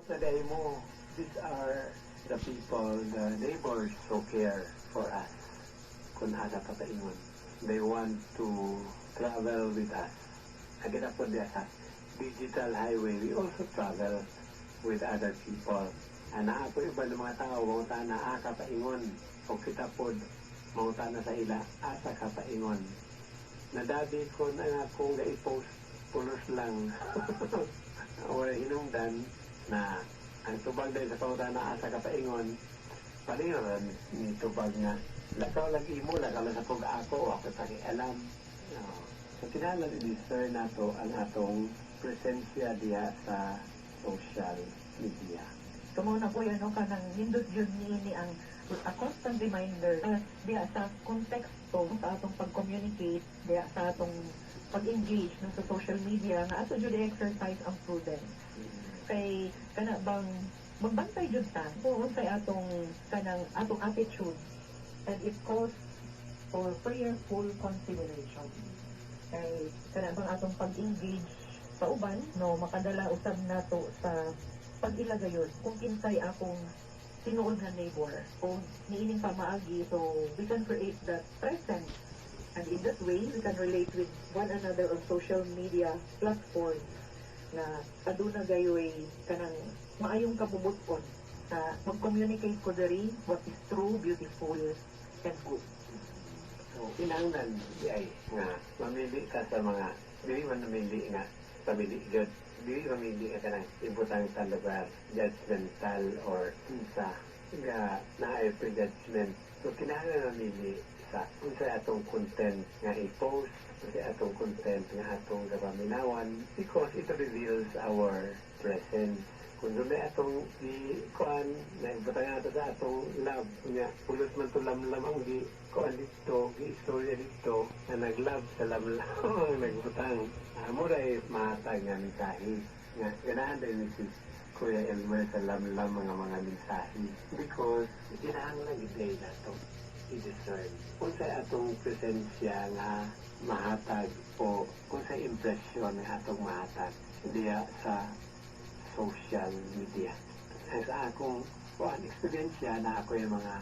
Today mo, these are the people, the neighbors who care for us. Kung ada papaingon. They want to travel with us. Again po diya sa digital highway, we also travel with other people. Naa po iba ng mga tao, mga na kapaingon. O kita po, mga na sa ila, asa kapaingon. Nadabi ko na kung ga-post, pulos lang. Wala hinungdan na ang tubag dahil sa pangutan na asa kapaingon, palingon ni tubag nga lakaw lagi mo, lakaw sa pag-ako, ako alam. So, kinahanglan i-discern nato ang atong presensya diya sa social media. Kamo na po yan, kanang nindot yun ni ang a constant reminder diya sa konteksto sa atong pag-communicate, diya sa atong pag-engage sa social media, nga ato jud exercise ang prudence. Kay kana bang magbantay jud ta kung unsay atong kanang atong attitude, and it calls for prayerful consideration. Kay kana bang atong pag-engage sa uban no makadala usab nato sa pag-ilagayon kung kinsay akong tinuod nga neighbor o niining pamaagi, so we can create that presence, and in that way we can relate with one another on social media platform na aduna gayoy kanang maayong kabubuton sa mag-communicate ko diri what is true, beautiful, and good. So, kinahanglan di ay nga mamili ka sa mga dili man namili nga pamili jud, dili mamili ka kanang ibutang sa lugar judgmental or sa nga naay pre-judgment. So kinahanglan mamili sa unsay atong content nga i-post, unsay atong content nga atong gapaminawan, because it reveals our presence. Kung doon atong i-kuan, naibutang nato sa atong love, nga pulos man to lamlam ang kuan dito, istorya dito, na nag-love sa lamlam ang nagbutang. Mura mahatag nga mensahe, nga ganahan din ni si Kuya Elmer sa lamlam mga mensahe, because kinahanglan i-play na to, i-discern. Kung sa atong presensya nga mahatag o kung sa impresyon nga atong mahatag diya sa social media. Sa akong experience na ako yung mga